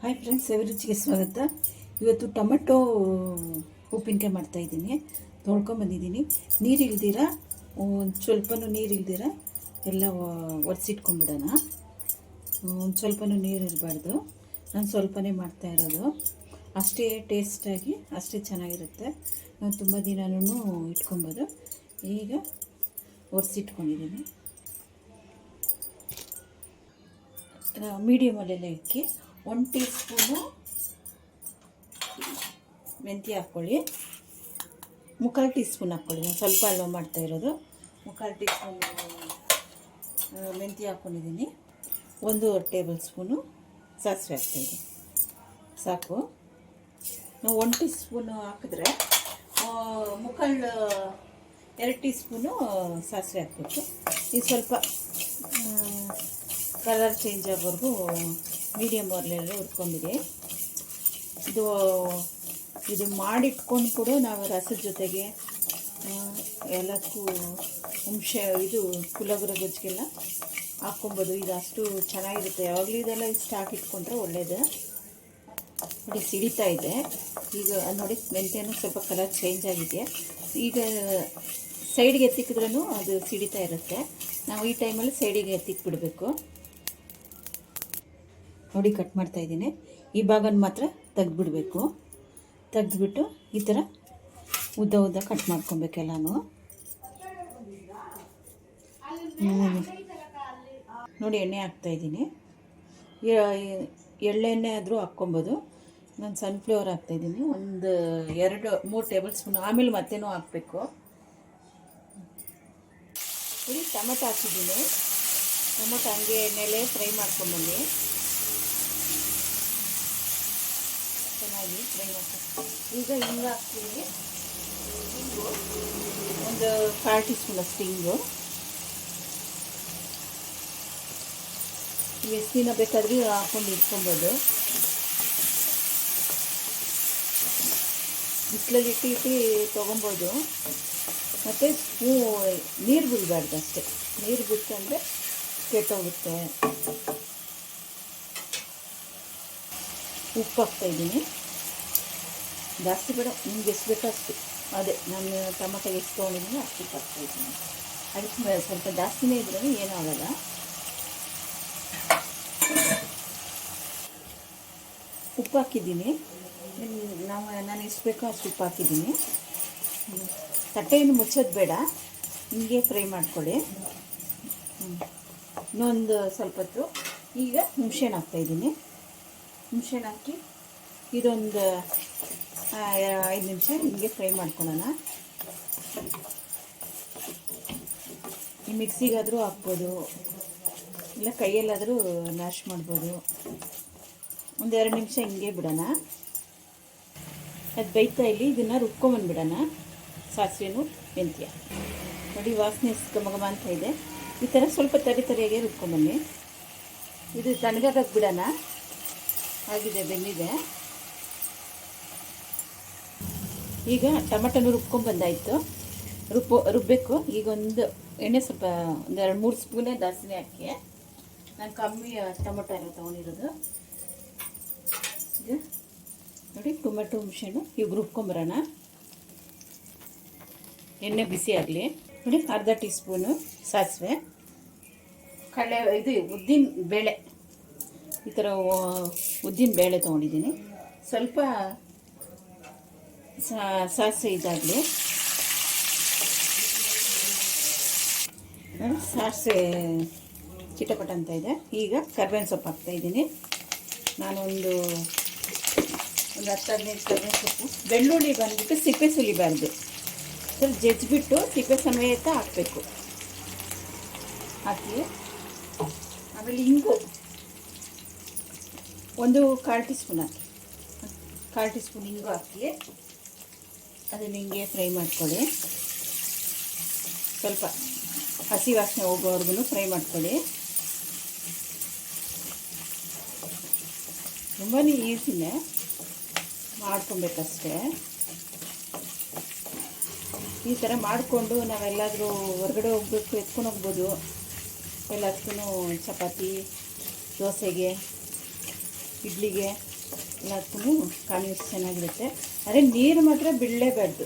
Hi friends, ಸವಿರುಚಿಗೆ ಸ್ವಾಗತ. ಇವತ್ತು tomato ಉಪ್ಪಿನಕಾಯಿ ಮಾಡ್ತಾಯಿದ್ದೀನಿ. ತೊಳ್ಕೊಂಬಂದಿದ್ದೀನಿ. ನೀರು ಇಲ್ದಿರ, ಒಂದು ಸ್ವಲ್ಪನೂ ನೀರು ಇಲ್ದಿರ ಎಲ್ಲ ಒರೆಸಿಟ್ಕೊಂಡ್ಬಿಡೋಣ. ಒಂದು ಸ್ವಲ್ಪನೂ ನೀರು ಇರಬಾರ್ದು. ನಾನು ಸ್ವಲ್ಪನೇ ಮಾಡ್ತಾಯಿರೋದು. ಅಷ್ಟೇ ಟೇಸ್ಟಾಗಿ ಅಷ್ಟೇ ಚೆನ್ನಾಗಿರುತ್ತೆ. ನಾವು ತುಂಬ ದಿನನೂ ಇಟ್ಕೊಬೋದು. ಈಗ ಒರೆಸಿಟ್ಕೊಂಡಿದ್ದೀನಿ. ಮೀಡಿಯಮಲ್ಲೆಲ್ಲ ಇಕ್ಕಿ 1 ಟೀ ಸ್ಪೂನು ಮೆಂತ್ಯ ಹಾಕ್ಕೊಳ್ಳಿ. 3/4 ಟೀ ಸ್ಪೂನ್ ಹಾಕ್ಕೊಳ್ಳಿ. ನಾನು ಸ್ವಲ್ಪ ಹಲ್ವ ಮಾಡ್ತಾಯಿರೋದು. 3/4 ಟೀ ಸ್ಪೂನು ಮೆಂತ್ಯ ಹಾಕ್ಕೊಂಡಿದ್ದೀನಿ. 1 ಟೇಬಲ್ ಸ್ಪೂನು ಸಾಸಿವೆ ಹಾಕ್ತಾಯಿದ್ದೀನಿ. ಸಾಕು. ನಾವು 1 ಟೀ ಸ್ಪೂನು ಹಾಕಿದ್ರೆ 2 ಟೀ ಸ್ಪೂನು ಸಾಸಿವೆ ಹಾಕಬೇಕು. ಇದು ಸ್ವಲ್ಪ ಕಲರ್ ಚೇಂಜ್ ಆಗೋವರೆಗೂ ಮೀಡಿಯಮ್ ಅವರ್ಲೆಲ್ಲ ಹುರ್ಕೊಂಡಿದೆ. ಇದು ಮಾಡಿಟ್ಕೊಂಡು ಕೂಡ ನಾವು ರಸದ ಜೊತೆಗೆ ಎಲ್ಲದಕ್ಕೂ ಇದು ಪುಳಿಯೋಗರೆ ಗೊಜ್ಜಿಗೆಲ್ಲ ಹಾಕ್ಕೊಬೋದು. ಇದು ಅಷ್ಟು ಚೆನ್ನಾಗಿರುತ್ತೆ. ಯಾವಾಗಲೂ ಇದೆಲ್ಲ ಇಷ್ಟು ಹಾಕಿಟ್ಕೊಂಡ್ರೆ ಒಳ್ಳೆಯದು. ನೋಡಿ, ಸಿಡಿತಾ ಇದೆ ಈಗ. ನೋಡಿ, ಮೆಂತ್ಯನೂ ಸ್ವಲ್ಪ ಕಲರ್ ಚೇಂಜ್ ಆಗಿದೆ. ಈಗ ಸೈಡ್ಗೆ ಎತ್ತಿಕ್ಕಿದ್ರೂ ಅದು ಸಿಡಿತಾ ಇರುತ್ತೆ. ನಾವು ಈ ಟೈಮಲ್ಲಿ ಸೈಡಿಗೆ ಎತ್ತಿಕ್ಬಿಡಬೇಕು. ನೋಡಿ, ಕಟ್ ಮಾಡ್ತಾಯಿದ್ದೀನಿ. ಈ ಭಾಗನ ಮಾತ್ರ ತೆಗೆದ್ಬಿಡಬೇಕು. ತೆಗೆದ್ಬಿಟ್ಟು ಈ ಥರ ಉದ್ದ ಉದ್ದ ಕಟ್ ಮಾಡ್ಕೊಬೇಕೆಲ್ಲನೂ. ನೋಡಿ, ಎಣ್ಣೆ ಹಾಕ್ತಾಯಿದ್ದೀನಿ. ಎಳ್ಳೆಣ್ಣೆ ಆದರೂ ಹಾಕ್ಕೊಬೋದು. ನಾನು ಸನ್ಫ್ಲವರ್ ಹಾಕ್ತಾಯಿದ್ದೀನಿ. 2-3 ಟೇಬಲ್ ಸ್ಪೂನ್. ಆಮೇಲೆ ಮತ್ತೇನೂ ಹಾಕಬೇಕು. ನೋಡಿ, ಟೊಮೆಟೊ ಹಾಕಿದ್ದೀನಿ. ಟೊಮೆಟೊ ಹಂಗೆ ಎಣ್ಣೆಲೇ ಫ್ರೈ ಮಾಡ್ಕೊಂಬಂದು ಚೆನ್ನಾಗಿ ಫ್ರೈ ಮಾಡ್ಕೊಂಡು ಈಗ ಹಿಂಗೆ ಹಾಕ್ತೀನಿ. ಹಿಂಗು 1/4 ಟೀ ಸ್ಪೂನ್ ಅಷ್ಟು ಹಿಂಗು. ಎಷ್ಟು ದಿನ ಬೇಕಾದ್ರೂ ಹಾಕ್ಕೊಂಡು ಇಟ್ಕೊಬೋದು. ಬಿಸಿಲಲ್ಲಿ ಇಟ್ಟು ತೊಗೊಬೋದು. ಮತ್ತು ನೀರು ಬಿಡಬಾರ್ದು ಅಷ್ಟೇ. ನೀರು ಬಿಟ್ಟಂದರೆ ಕೆಟ್ಟೋಗುತ್ತೆ. ಉಪ್ಪು ಹಾಕ್ತಾಯಿದ್ದೀನಿ. ಜಾಸ್ತಿ ಬೇಡ, ನಿಮ್ಗೆ ಎಷ್ಟು ಬೇಕೋ ಅಷ್ಟು. ಅದೇ ನಾನು ಟೊಮೆಟೊ ಎಷ್ಟು ತೊಗೊಂಡಿದ್ದೀನಿ ಅಷ್ಟು ಉಪ್ಪು ಹಾಕ್ತಾಯಿದ್ದೀನಿ. ಅದಕ್ಕೆ ಸ್ವಲ್ಪ ಜಾಸ್ತಿನೇ ಇದ್ರೂ ಏನೂ ಆಗೋಲ್ಲ. ಉಪ್ಪು ಹಾಕಿದ್ದೀನಿ. ನಾನು ಎಷ್ಟು ಬೇಕೋ ಅಷ್ಟು ಉಪ್ಪು ಹಾಕಿದ್ದೀನಿ. ತಟ್ಟೆಯನ್ನು ಮುಚ್ಚೋದು ಬೇಡ, ಹಿಂಗೆ ಫ್ರೈ ಮಾಡ್ಕೊಳ್ಳಿ. ಇನ್ನೊಂದು ಸ್ವಲ್ಪ ಹೊತ್ತು. ಈಗ ಹುಣಸೆಹಣ್ಣು ಹಾಕ್ತಾಯಿದ್ದೀನಿ. ಹುಣಸೆಹಣ್ಣು ಹಾಕಿ ಇದೊಂದು 5 ನಿಮಿಷ ಹಿಂಗೆ ಫ್ರೈ ಮಾಡ್ಕೊಳ್ಳೋಣ. ಈ ಮಿಕ್ಸಿಗಾದರೂ ಹಾಕ್ಬೋದು, ಇಲ್ಲ ಕೈಯಲ್ಲಾದರೂ ಮ್ಯಾಶ್ ಮಾಡ್ಬೋದು. 1-2 ನಿಮಿಷ ಹಿಂಗೆ ಬಿಡೋಣ. ಅದು ಬೇಯ್ತಾ ಇಲ್ಲಿ. ಇದನ್ನು ರುಬ್ಕೊಂಬಂದ್ಬಿಡೋಣ. ಸಾಸಿವೆನೂ ಮೆಂತ್ಯ. ನೋಡಿ, ವಾಸನೆ ಘಮ ಅಂತ ಇದೆ. ಈ ಥರ ಸ್ವಲ್ಪ ತರಿಯಾಗೆ ರುಬ್ಕೊಂಬನ್ನಿ. ಇದು ತಣ್ಣಗಾಗಕ್ಕೆ ಬಿಡೋಣ. ಆಗಿದೆ, ಬೆಂದಿದೆ. ಈಗ ಟೊಮೆಟೊನು ರುಬ್ಕೊಂಬಂದಾಯಿತು. ರುಬ್ಬಬೇಕು. ಈಗ ಎಣ್ಣೆ ಸ್ವಲ್ಪ 2-3 ಸ್ಪೂನೇ ಜಾಸ್ತಿನೇ ಹಾಕಿ. ನಾನು ಕಮ್ಮಿ ಟೊಮೆಟೊ ಎಲ್ಲ ತೊಗೊಂಡಿರೋದು. ಈಗ ನೋಡಿ, ಟೊಮೆಟೊ ಹುಣಸೆಹಣ್ಣು ಈಗ ರುಬ್ಕೊಂಬರೋಣ. ಎಣ್ಣೆ ಬಿಸಿ ಆಗಲಿ. ನೋಡಿ, 1/2 ಟೀ ಸ್ಪೂನು ಸಾಸಿವೆ, ಉದ್ದಿನ ಬೇಳೆ. ಈ ಥರ ಉದ್ದಿನ ಬೇಳೆ ತೊಗೊಂಡಿದ್ದೀನಿ. ಸ್ವಲ್ಪ ಸಾಸಿವೆ ಇದಾಗಲಿ. ಸಾಸಿವೆ ಚಿಟಪಟ ಅಂತ ಇದೆ. ಈಗ ಕರ್ಬೇವಿನ ಸೊಪ್ಪು ಹಾಕ್ತಾಯಿದ್ದೀನಿ. ನಾನೊಂದು 10-15 ಕರ್ಬೇವಿನ ಸೊಪ್ಪು. ಬೆಳ್ಳುಳ್ಳಿ ಬಂದುಬಿಟ್ಟು ಸಿಪ್ಪೆ ಸುಲಿಬಾರ್ದು. ಸ್ವಲ್ಪ ಜಜ್ಜಿಬಿಟ್ಟು ಸಿಪ್ಪೆ ಸಮೇತ ಹಾಕಬೇಕು. ಹಾಕಿ ಆಮೇಲೆ ಹಿಂಗು 1/4 ಟೀ ಸ್ಪೂನ್ ಹಾಕಿ. 1/4 ಟೀ ಸ್ಪೂನ್ ಹಿಂಗು ಹಾಕಿ ಅದನ್ನು ಹಿಂಗೆ ಫ್ರೈ ಮಾಡ್ಕೊಳ್ಳಿ. ಸ್ವಲ್ಪ ಹಸಿ ವಾಸನೆ ಹೋಗೋವರೆಗೂ ಫ್ರೈ ಮಾಡ್ಕೊಳ್ಳಿ. ತುಂಬಾ ಈಸಿನೇ, ಮಾಡ್ಕೊಬೇಕಷ್ಟೇ. ಈ ಥರ ಮಾಡಿಕೊಂಡು ನಾವೆಲ್ಲಾದರೂ ಹೊರಗಡೆ ಹೋಗ್ಬೇಕು, ಎತ್ಕೊಂಡು ಹೋಗ್ಬೋದು. ಎಲ್ಲದಕ್ಕೂ ಚಪಾತಿ, ದೋಸೆಗೆ, ಇಡ್ಲಿಗೆ ಎಲ್ಲದಕ್ಕೂ ಕಾಂಬಿನೇಷನ್ ಚೆನ್ನಾಗಿರುತ್ತೆ. ಅದೇ ನೀರು ಮಾತ್ರ ಬಿಡಲೇಬಾರ್ದು,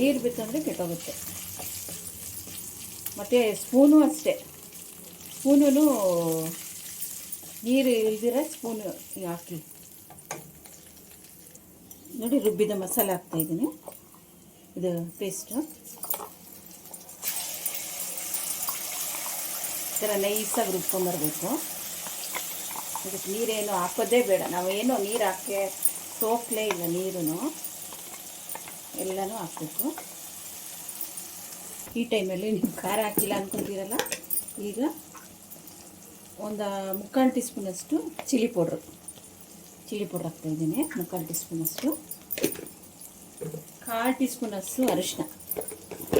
ನೀರು ಬಿತ್ತಂದರೆ ಕೆಟ್ಟೋಗುತ್ತೆ. ಮತ್ತು ಸ್ಪೂನು ಅಷ್ಟೇ, ಸ್ಪೂನು ನೀರು ಇಲ್ದಿರ ಸ್ಪೂನು ಹಾಕಿ. ನೋಡಿ ರುಬ್ಬಿದ ಮಸಾಲೆ ಹಾಕ್ತಾಯಿದ್ದೀನಿ, ಇದು ಪೇಸ್ಟು. ಈ ಥರ ನೈಸಾಗಿ ರುಬ್ಕೊಂಬರ್ಬೇಕು. ಇದಕ್ಕೆ ನೀರೇನು ಹಾಕೋದೇ ಬೇಡ, ನಾವೇನೋ ನೀರು ಹಾಕಿ ಸೋಕ್ಲೇ ಇಲ್ಲ, ನೀರು ಎಲ್ಲನೂ ಹಾಕಬೇಕು. ಈ ಟೈಮಲ್ಲಿ ನೀವು ಖಾರ ಹಾಕಿಲ್ಲ ಅಂದ್ಕೊತೀರಲ್ಲ, ಈಗ ಒಂದು 3/4 ಟೀ ಸ್ಪೂನಷ್ಟು ಚಿಲ್ಲಿ ಪೌಡ್ರು ಹಾಕ್ತಾಯಿದ್ದೀನಿ. 3/4 ಟೀ ಸ್ಪೂನಷ್ಟು, 1/4 ಟೀ ಸ್ಪೂನಷ್ಟು ಅರಿಶಿನ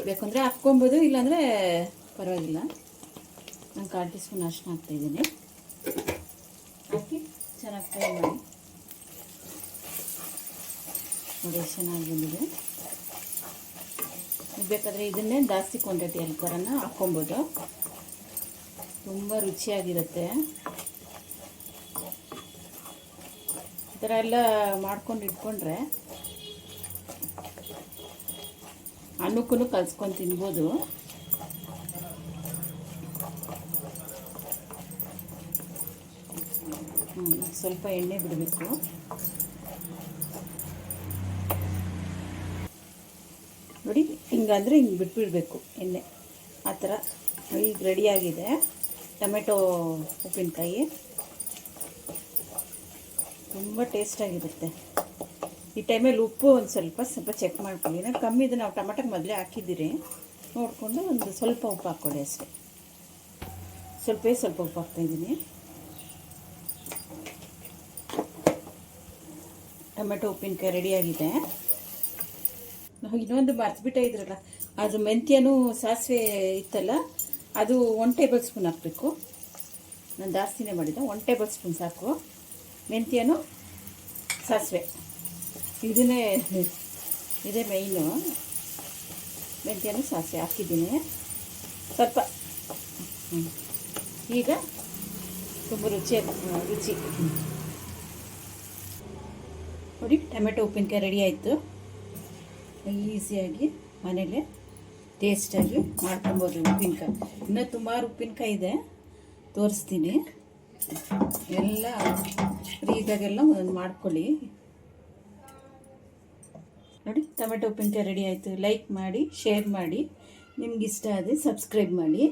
ಬೇಕಂದರೆ ಹಾಕ್ಕೊಬೋದು, ಇಲ್ಲಾಂದರೆ ಪರವಾಗಿಲ್ಲ. ನಾನು 1/4 ಟೀ ಸ್ಪೂನ್ ಅರಿಶಿನ ಹಾಕ್ತಾಯಿದ್ದೀನಿ. ಹಾಕಿ ಚೆನ್ನಾಗಿ ಫ್ರೈ ಮಾಡಿ. ನೋಡಿ ಚೆನ್ನಾಗಿ ಬಂದಿದೆ. ಬೇಕಾದರೆ ಇದನ್ನೇ ಜಾಸ್ತಿ ಕ್ವಾಂಟಿಟಿಯಲ್ಲಿ ಥರನ ಹಾಕ್ಕೊಬೋದು, ತುಂಬ ರುಚಿಯಾಗಿರುತ್ತೆ. ಈ ಥರ ಎಲ್ಲ ಮಾಡ್ಕೊಂಡು ಇಟ್ಕೊಂಡ್ರೆ ಅನ್ನಕ್ಕೂ ಕಲ್ಸ್ಕೊಂಡು ತಿನ್ಬೋದು. ಸ್ವಲ್ಪ ಎಣ್ಣೆ ಬಿಡಬೇಕು. ನೋಡಿ ಹಿಂಗಂದರೆ ಹಿಂಗೆ ಬಿಟ್ಬಿಡಬೇಕು ಎಣ್ಣೆ. ಆ ಥರ ಈಗ ರೆಡಿಯಾಗಿದೆ ಟೊಮೆಟೊ ಉಪ್ಪಿನಕಾಯಿ, ತುಂಬ ಟೇಸ್ಟಾಗಿರುತ್ತೆ. ಈ ಟೈಮಲ್ಲಿ ಉಪ್ಪು ಒಂದು ಸ್ವಲ್ಪ ಚೆಕ್ ಮಾಡ್ಕೊಳ್ಳಿ. ನಾನು ಕಮ್ಮಿ ಇದೆ, ನಾವು ಟೊಮೆಟೊಗೆ ಮೊದಲೇ ಹಾಕಿದ್ದೀರಿ, ನೋಡಿಕೊಂಡು ಒಂದು ಸ್ವಲ್ಪ ಉಪ್ಪು ಹಾಕ್ಕೊಳ್ಳಿ ಅಷ್ಟೇ. ಸ್ವಲ್ಪ ಉಪ್ಪು ಹಾಕ್ತಾಯಿದ್ದೀನಿ. ಟೊಮೆಟೊ ಉಪ್ಪಿನಕಾಯಿ ರೆಡಿಯಾಗಿದೆ. ನಾವು ಇನ್ನೊಂದು ಮರ್ತ್ಬಿಟ್ಟೆ ಇದ್ರಲ್ಲ, ಅದು ಮೆಂತ್ಯನೂ ಸಾಸಿವೆ ಇತ್ತಲ್ಲ, ಅದು 1 ಟೇಬಲ್ ಸ್ಪೂನ್ ಹಾಕಬೇಕು. ನಾನು ಜಾಸ್ತಿನೇ ಮಾಡಿದ್ದೆ, 1 ಟೇಬಲ್ ಸ್ಪೂನ್ ಸಾಕು. ಮೆಂತ್ಯನೂ ಸಾಸಿವೆ ಇದೇ ಮೈನು. ಮೆಂತ್ಯನೂ ಸಾಸಿವೆ ಹಾಕಿದ್ದೀನಿ ಸ್ವಲ್ಪ. ಈಗ ತುಂಬ ರುಚಿ ನೋಡಿ, ಟೊಮೆಟೊ ಉಪ್ಪಿನಕಾಯಿ ರೆಡಿ ಆಯಿತು. ಈಸಿಯಾಗಿ ಮನೇಲೆ ಟೇಸ್ಟಾಗಿ ಮಾಡ್ಕೊಬೋದು ಉಪ್ಪಿನಕಾಯಿ. ಇನ್ನೂ ಸುಮಾರು ಉಪ್ಪಿನಕಾಯಿ ಇದೆ, ತೋರಿಸ್ತೀನಿ. ಎಲ್ಲ ಫ್ರೀ ಇದ್ದಾಗೆಲ್ಲ ಒಂದೊಂದು ಮಾಡ್ಕೊಳ್ಳಿ. ನೋಡಿ ಟೊಮೆಟೊ ಉಪ್ಪಿನಕಾಯಿ ರೆಡಿ ಆಯಿತು. ಲೈಕ್ ಮಾಡಿ, ಶೇರ್ ಮಾಡಿ, ನಿಮ್ಗೆ ಇಷ್ಟ ಆದರೆ ಸಬ್ಸ್ಕ್ರೈಬ್ ಮಾಡಿ.